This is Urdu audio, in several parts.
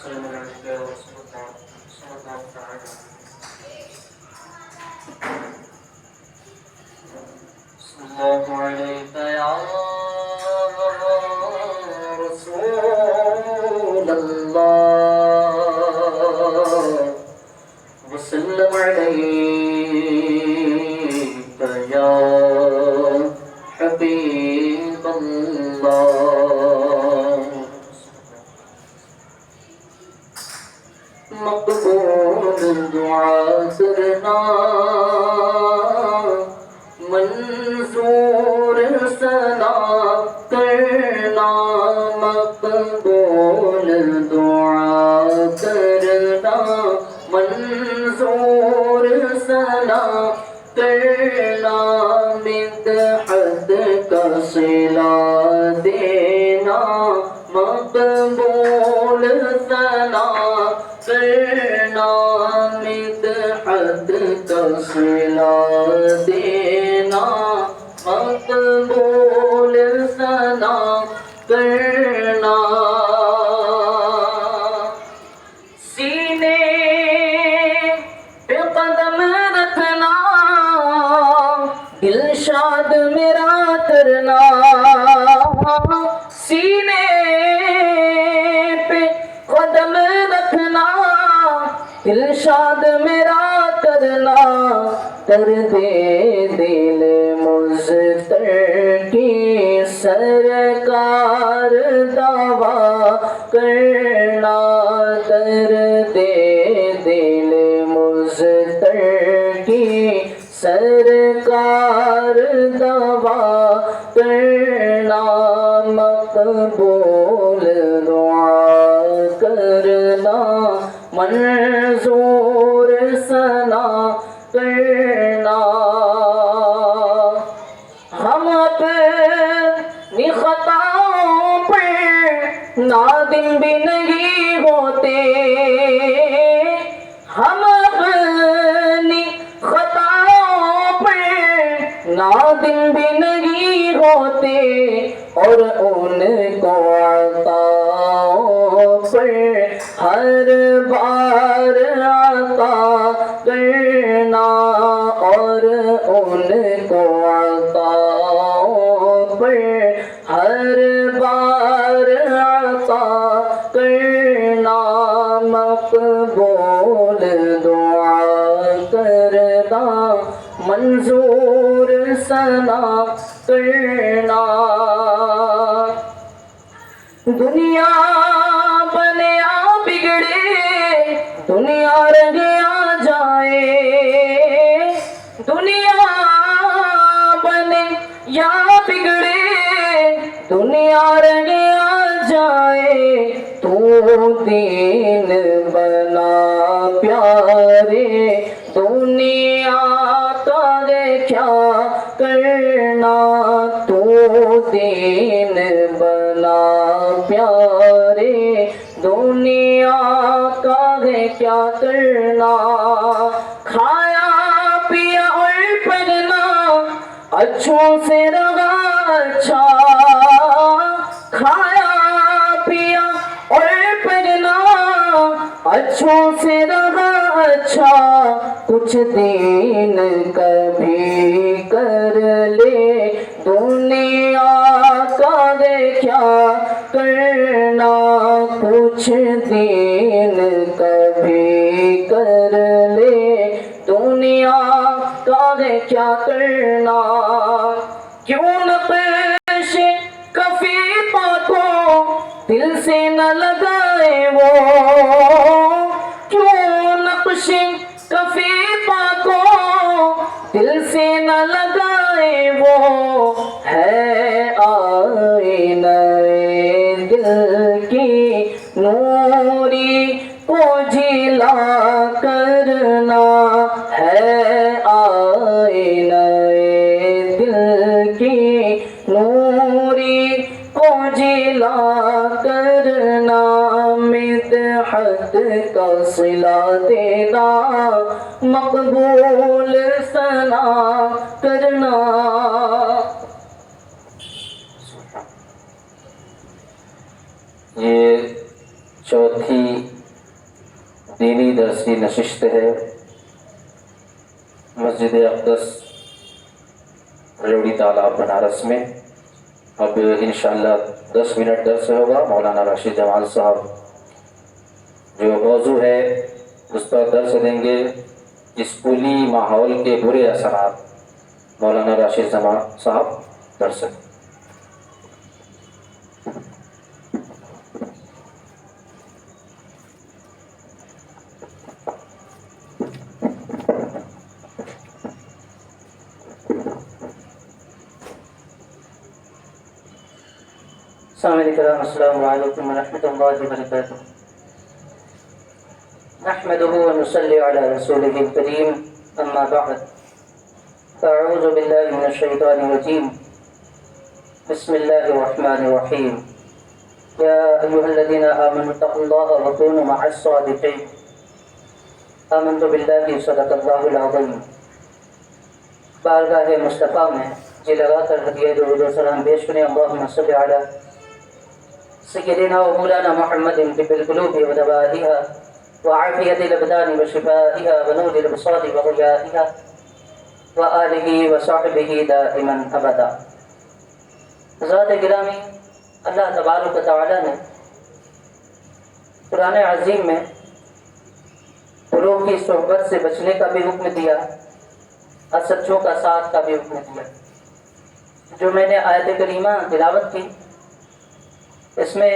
الله عليك يا رسول الله وسلم عليك يا حبيب الله مقبول دعا کرنا منظور ثنا کرنا مقبول دعا کرنا منظور ثنا کرنا مدحت کا صلہ دینا مقبول ثنا کرنا مدحت کا صلہ دینا مقبول ثنا کرنا سینے پہ قدم رکھنا دل شاد میرا کرنا سینے پہ قدم رکھنا دل شاد میرا کرنا کر دے دل مضطر کی سرکار دعویٰ کرنا کر دے دل مضطر کی سرکار دعویٰ کرنا مقبول دعا کرنا منظور ثنا کرنا ہم اپنی خطاؤں پر نادم بھی نہیں ہوتے ہم اپنی خطاؤں پر نادم بھی نہیں ہوتے اور ان کو عطاؤں پر ہر بار عطا کرنا اور ان کو عطاؤں پر ہر بار عطا کرنا مقبول دعا کرنا منظور ثنا کرنا دنیا بنے یا بگڑے دنیا رگیا جائے دنیا بنے یا بگڑے دنیا رگیا جائے تو دین بنا پیارے دنیا کا کیا کرنا تو دین بنا پیارے دنیا کا ہے کیا کرنا کھایا پیا اور پڑھنا اچھوں سے رہا اچھا کھایا پیا اور پڑھنا اچھوں سے رہا اچھا کچھ دین کبھی کر لے دنیا کا دے کیا کرنا کچھ دین کبھی کر لے دنیا کا دے کیا کرنا کیوں نقش کفی پاکوں دل سے نہ لگائے وہ کیوں نقش کفی پاکوں دل سے نہ لگائے وہ ہے آئینہ دل کی نوری کو جلا کرنا ہے آئینہ دل کی نوری کو جلا کرنا مدحت کا صلہ دینا مقبول ثنا کرنا یہ چوتھی دینی درس کی نشست ہے مسجد اقدس ریوڑی تالاب بنارس میں۔ اب انشاءاللہ 10 منٹ درس ہوگا۔ مولانا راشد جمال صاحب جو موضوع ہے اس پر درس دیں گے، اسکولی ماحول کے برے اثرات۔ مولانا راشد جمال صاحب درس دیں۔ السلام علیکم ورحمۃ اللہ وبرکاتہ۔ نحمده ونصلي على رسوله الكريم، اما بعد، اعوذ باللہ من الشیطان الرجیم، بسم اللہ الرحمن الرحیم۔ یا ایھا الذین آمنوا اتقوا اللہ وکونوا مع الصادقین۔ آمنت باللہ صدق اللہ العظیم۔ بارگاہ مصطفیٰ میں جی لگا کر ہدیہ درود و سلام پیش کریں۔ اللہم صل علی سیدنا و مولانا محمد طب القلوب ودوائها وعافیت الابدان وشفائها ونور الابصار وضیائها وآلہ وصحبہ دائما ابدا۔ حضرات گرامی، اللہ تبارک و تعالی نے قرآن عظیم میں فروغ کی صحبت سے بچنے کا بھی حکم دیا اور سچوں کا ساتھ کا بھی حکم دیا۔ جو میں نے آیت کریمہ تلاوت کی، اس میں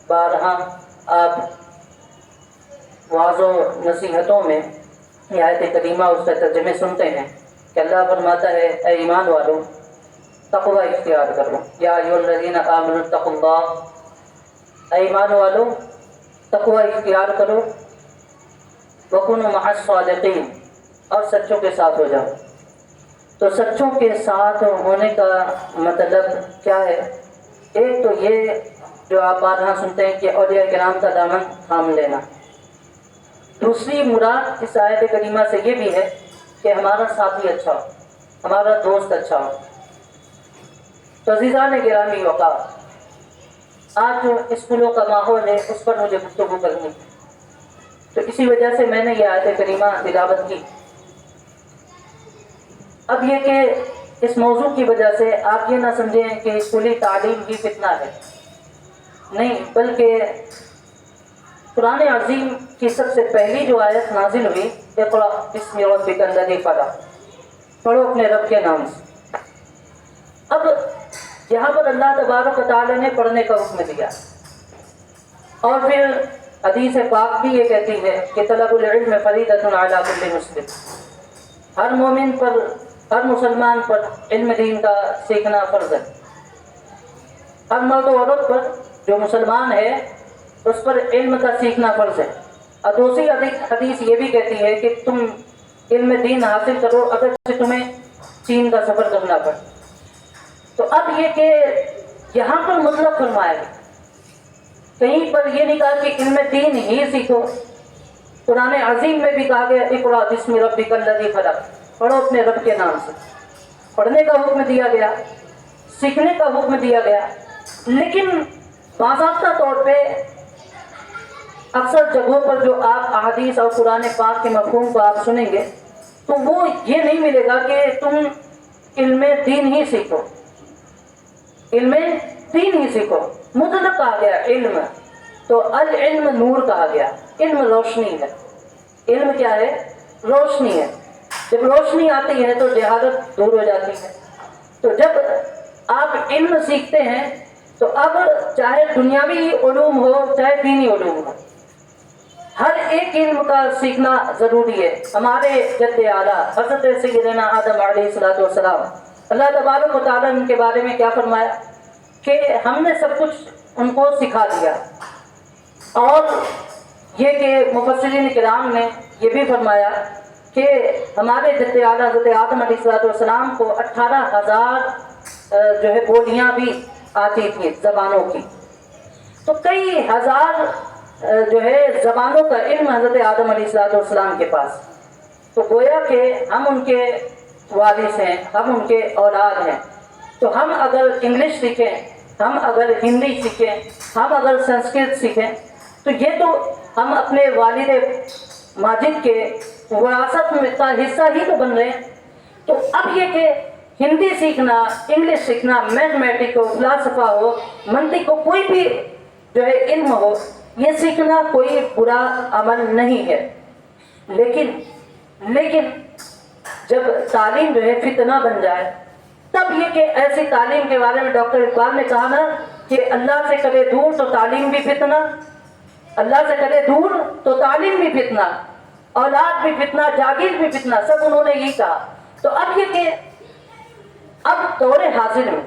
بارہا آپ وعظ و نصیحتوں میں یہ آیت کریمہ اس کا ترجمے سنتے ہیں کہ اللہ فرماتا ہے اے ایمان والو تقوی اختیار کرو۔ یا ایھا الذین آمنوا اتقوا اللہ، اے ایمان والو تقوی اختیار کرو، وکونوا مع الصادقین، اور سچوں کے ساتھ ہو جاؤ۔ تو سچوں کے ساتھ ہونے کا مطلب کیا ہے؟ ایک تو یہ جو آپ بارہا سنتے ہیں کہ اولیاء کرام کا دامن تھام لینا۔ دوسری مراد اس آیت کریمہ سے یہ بھی ہے کہ ہمارا ساتھی اچھا ہو، ہمارا دوست اچھا ہو۔ تو عزیزان گرامی وقار، آج جو اسکولوں کا ماحول ہے اس پر مجھے گفتگو کرنی ہے، تو اسی وجہ سے میں نے یہ آیت کریمہ تلاوت کی۔ اب یہ کہ اس موضوع کی وجہ سے آپ یہ نہ سمجھیں کہ اسکولی تعلیم ہی فتنہ ہے، نہیں، بلکہ قرآن عظیم کی سب سے پہلی جو آیت نازل ہوئی، اقرأ بسم ربک الذی خلق، پڑھو اپنے رب کے نام سے۔ اب یہاں پر اللہ تبارک و تعالی نے پڑھنے کا حکم دیا، اور پھر حدیث پاک بھی یہ کہتی ہے کہ طلب العلم فریضۃ علی کل مسلم، ہر مومن پر، ہر مسلمان پر علم دین کا سیکھنا فرض ہے۔ ہر مرد و عورت پر جو مسلمان ہے اس پر علم کا سیکھنا فرض ہے۔ اور دوسری حدیث یہ بھی کہتی ہے کہ تم علم دین حاصل کرو اگرچہ تمہیں چین کا سفر کرنا پڑے۔ تو اب یہ کہ یہاں پر مطلب فرمایا ہے، کہیں پر یہ نہیں کہا کہ علم دین ہی سیکھو، قرآن عظیم میں بھی کہا گیا اقرأ بسم ربک الذی خلق، پڑھو اپنے رب کے نام سے۔ پڑھنے کا حکم دیا گیا، سیکھنے کا حکم دیا گیا، لیکن باضابطہ طور پہ اکثر جگہوں پر جو آپ احادیث اور قرآن پاک کے مفہوم کو آپ سنیں گے تو وہ یہ نہیں ملے گا کہ تم علم دین ہی سیکھو، علم دین ہی سیکھو۔ مطلق کہا گیا علم، تو العلم نور کہا گیا، علم روشنی ہے۔ علم کیا ہے؟ روشنی ہے۔ جب روشنی آتی ہے تو جہالت دور ہو جاتی ہے۔ تو جب آپ علم سیکھتے ہیں تو اب چاہے دنیاوی علوم ہو چاہے دینی علوم ہو، ہر ایک علم کا سیکھنا ضروری ہے۔ ہمارے جد اعلیٰ حضرت سیدنا آدم علیہ السلام، اللہ تبارک و تعالیٰ ان کے بارے میں کیا فرمایا کہ ہم نے سب کچھ ان کو سکھا دیا، اور یہ کہ مفسرین کرام نے یہ بھی فرمایا کہ ہمارے جد اعلیٰ حضرت آدم علیہ السلام کو 18,000 جو ہے بولیاں بھی آتی تھی زبانوں کی، تو کئی ہزار جو ہے زبانوں کا علم حضرت آدم علیہ السلام کے پاس۔ تو گویا کہ ہم ان کے وارث ہیں، ہم ان کے اولاد ہیں۔ تو ہم اگر انگلش سیکھیں، ہم اگر ہندی سیکھیں، ہم اگر سنسکرت سیکھیں، تو یہ تو ہم اپنے والد ماجد کے وراثت میں کا حصہ ہی تو بن رہے ہیں. تو اب یہ کہ ہندی سیکھنا، انگلش سیکھنا، میتھمیٹک ہو، فلسفہ ہو، منطق ہو، کوئی بھی جو ہے علم ہو، یہ سیکھنا کوئی برا عمل نہیں ہے. لیکن جب تعلیم جو ہے فتنہ بن جائے، تب یہ کہ ایسی تعلیم کے بارے میں ڈاکٹر اقبال نے کہا نا کہ اللہ سے کرے دور تو تعلیم بھی فتنہ، اللہ سے کرے دور تو تعلیم بھی فتنہ، اولاد بھی فتنہ، جاگیر بھی فتنہ، سب انہوں نے یہی کہا. تو اب یہ کہ اب دور حاضر میں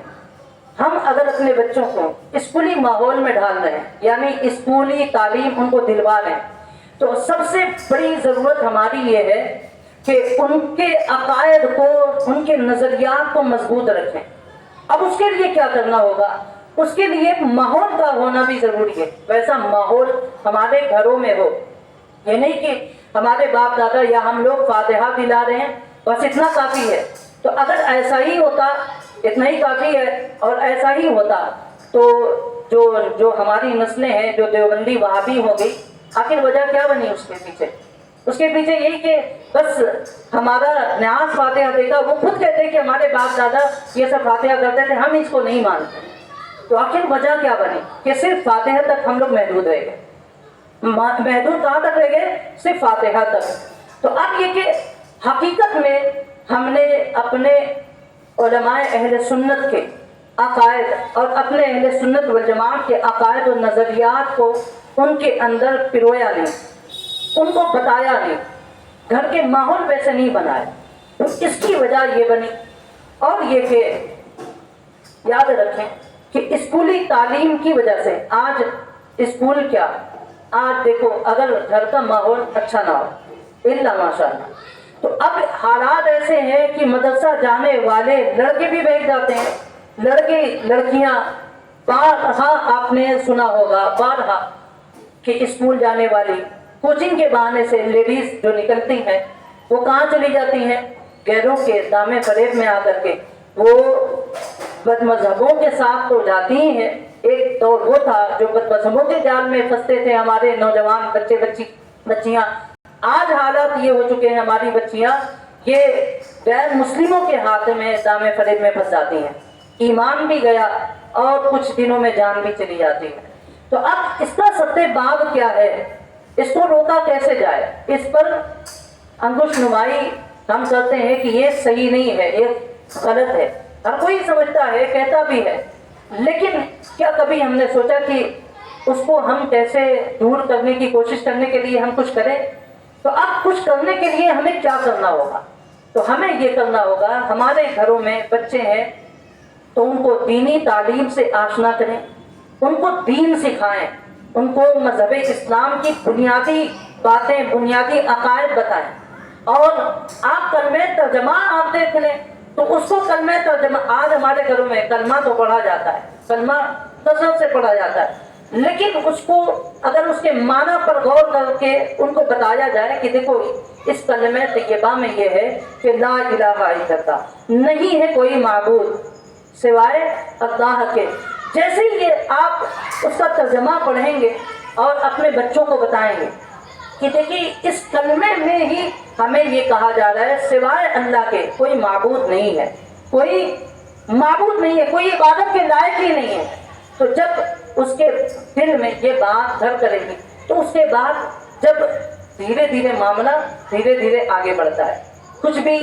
ہم اگر اپنے بچوں کو اسکولی ماحول میں ڈال رہے ہیں، یعنی اسکولی تعلیم ان کو دلوا رہے ہیں، تو سب سے بڑی ضرورت ہماری یہ ہے کہ ان کے عقائد کو، ان کے نظریات کو مضبوط رکھیں. اب اس کے لیے کیا کرنا ہوگا؟ اس کے لیے ماحول کا ہونا بھی ضروری ہے. ویسا ماحول ہمارے گھروں میں ہو، یہ نہیں کہ ہمارے باپ دادا یا ہم لوگ فاتحہ دلا رہے ہیں بس اتنا کافی ہے. تو اگر ایسا ہی ہوتا، اتنا ہی کافی ہے، اور ایسا ہی ہوتا تو جو ہماری نسلیں ہیں جو دیوبندی وہابی ہو گئی، آخر وجہ کیا بنی اس کے پیچھے؟ اس کے پیچھے یہی کہ بس ہمارا نیاز فاتحہ دیکھا، وہ خود کہتے ہیں کہ ہمارے باپ دادا یہ سب فاتحہ کرتے تھے، ہم اس کو نہیں مانتے. تو آخر وجہ کیا بنی کہ صرف فاتحہ تک ہم لوگ محدود رہ گئے. محدود کہاں تک رہ گئے؟ صرف فاتحہ تک. تو اب یہ کہ حقیقت میں ہم نے اپنے علماء اہل سنت کے عقائد اور اپنے اہل سنت والجماعت کے عقائد و نظریات کو ان کے اندر پرویا نہیں، ان کو بتایا نہیں، گھر کے ماحول ویسے نہیں بنائے. تو اس کی وجہ یہ بنی. اور یہ کہ یاد رکھیں کہ اسکولی تعلیم کی وجہ سے آج اسکول کیا، آج دیکھو اگر گھر کا ماحول اچھا نہ ہو الا ماشاء اللہ، تو اب حالات ایسے ہیں کہ مدرسہ جانے والے لڑکے بھی بیٹھ جاتے ہیں، لڑکے لڑکیاں بارہا آپ نے سنا ہوگا، بارہا کہ اسکول جانے والی کوچنگ کے بہانے سے لیڈیز جو نکلتی ہیں وہ کہاں چلی جاتی ہیں؟ غیروں کے دامے فریب میں آ کر کے وہ بد مذہبوں کے ساتھ تو جاتی ہی ہیں. ایک دور وہ تھا جو بد مذہبوں کے جال میں پھنستے تھے ہمارے نوجوان بچیاں. آج حالات یہ ہو چکے ہیں، ہماری بچیاں یہ غیر مسلموں کے ہاتھ میں دامے فریب میں پھنس جاتی ہیں، ایمان بھی گیا اور کچھ دنوں میں جان بھی چلی جاتی ہے. تو اب اس کا سطح باب کیا ہے؟ اس کو روکا کیسے جائے؟ اس پر انگوش نمائی ہم کرتے ہیں کہ یہ صحیح نہیں ہے، یہ غلط ہے. ہر کوئی سمجھتا ہے، کہتا بھی ہے، لیکن کیا کبھی ہم نے سوچا کہ اس کو ہم کیسے دور کرنے کی کوشش کرنے کے لیے ہم کچھ کریں؟ تو اب کچھ کرنے کے لیے ہمیں کیا کرنا ہوگا؟ تو ہمیں یہ کرنا ہوگا، ہمارے گھروں میں بچے ہیں تو ان کو دینی تعلیم سے آشنا کریں، ان کو دین سکھائیں، ان کو مذہب اسلام کی بنیادی باتیں، بنیادی عقائد بتائیں. اور آپ کلمہ ترجمہ آپ دیکھ لیں تو اس کو کلمہ ترجمہ، آج ہمارے گھروں میں کلمہ تو پڑھا جاتا ہے، کلمہ کثرت سے پڑھا جاتا ہے، لیکن اس کو اگر اس کے معنی پر غور کر کے ان کو بتایا جائے کہ دیکھو اس کلمہ طیبہ میں یہ ہے کہ لا الہ الا اللہ، نہیں ہے کوئی معبود سوائے اللہ کے. جیسے ہی یہ آپ اس کا ترجمہ پڑھیں گے اور اپنے بچوں کو بتائیں گے کہ دیکھیے اس کلمے میں ہی ہمیں یہ کہا جا رہا ہے سوائے اللہ کے کوئی معبود نہیں ہے، کوئی معبود نہیں ہے، کوئی عبادت کے لائق ہی نہیں ہے. تو جب اس کے دل میں یہ بات گھر کرے گی تو اس کے بعد جب دھیرے دھیرے معاملہ دھیرے دھیرے آگے بڑھتا ہے. کچھ بھی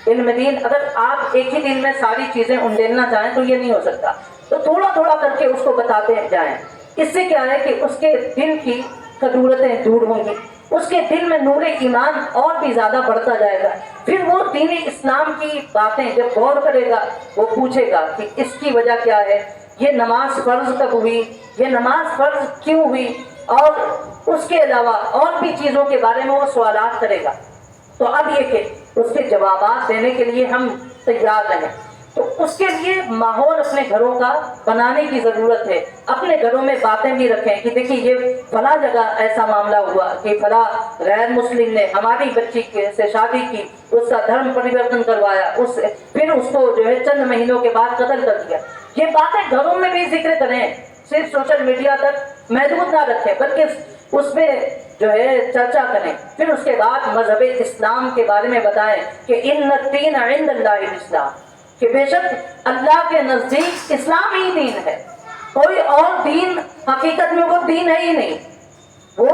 علم دین اگر آپ ایک ہی دن میں ساری چیزیں انڈیلنا چاہیں تو یہ نہیں ہو سکتا، تو تھوڑا تھوڑا کر کے اس کو بتاتے جائیں. اس سے کیا ہے کہ اس کے دل کی کدورتیں دور ہوں گی، اس کے دل میں نور ایمان اور بھی زیادہ بڑھتا جائے گا. پھر وہ دین اسلام کی باتیں جب غور کرے گا وہ پوچھے گا کہ اس کی وجہ کیا ہے، یہ نماز فرض کب ہوئی، یہ نماز فرض کیوں ہوئی، اور اس کے علاوہ اور بھی چیزوں کے بارے میں وہ سوالات کرے گا. تو اب یہ کہ اس کے جوابات دینے کے لیے ہم تیار رہیں. تو اس کے لیے ماحول اپنے گھروں کا بنانے کی ضرورت ہے. اپنے گھروں میں باتیں بھی رکھیں کہ دیکھیے یہ فلاں جگہ ایسا معاملہ ہوا کہ فلاں غیر مسلم نے ہماری بچی سے شادی کی، اس کا دھرم پریورتن کروایا، پھر اس کو جو ہے چند مہینوں کے بعد قتل کر دیا. یہ باتیں گھروں میں بھی ذکر کریں، صرف سوشل میڈیا تک محدود نہ رکھیں، بلکہ اس پہ جو ہے چرچا کریں. پھر اس کے بعد مذہب اسلام کے بارے میں بتائیں کہ ان الدین عند اللہ الاسلام، کہ بے شک اللہ کے نزدیک اسلام ہی دین ہے، کوئی اور دین حقیقت میں وہ دین ہے ہی نہیں، وہ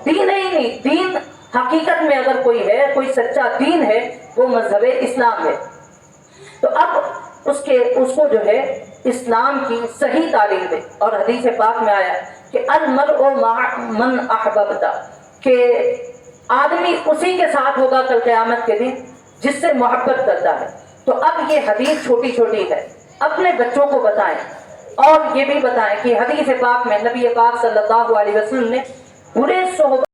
دین ہے ہی نہیں. دین حقیقت میں اگر کوئی ہے، کوئی سچا دین ہے، وہ مذہب اسلام ہے. تو اب اس کو جو ہے اسلام کی صحیح تعلیم دے. اور حدیث پاک میں آیا کہ المرء مع من احببت، کہ آدمی اسی کے ساتھ ہوگا کل قیامت کے دن جس سے محبت کرتا ہے. تو اب یہ حدیث چھوٹی چھوٹی ہے، اپنے بچوں کو بتائیں اور یہ بھی بتائیں کہ حدیث پاک میں نبی پاک صلی اللہ علیہ وسلم نے برے صحبت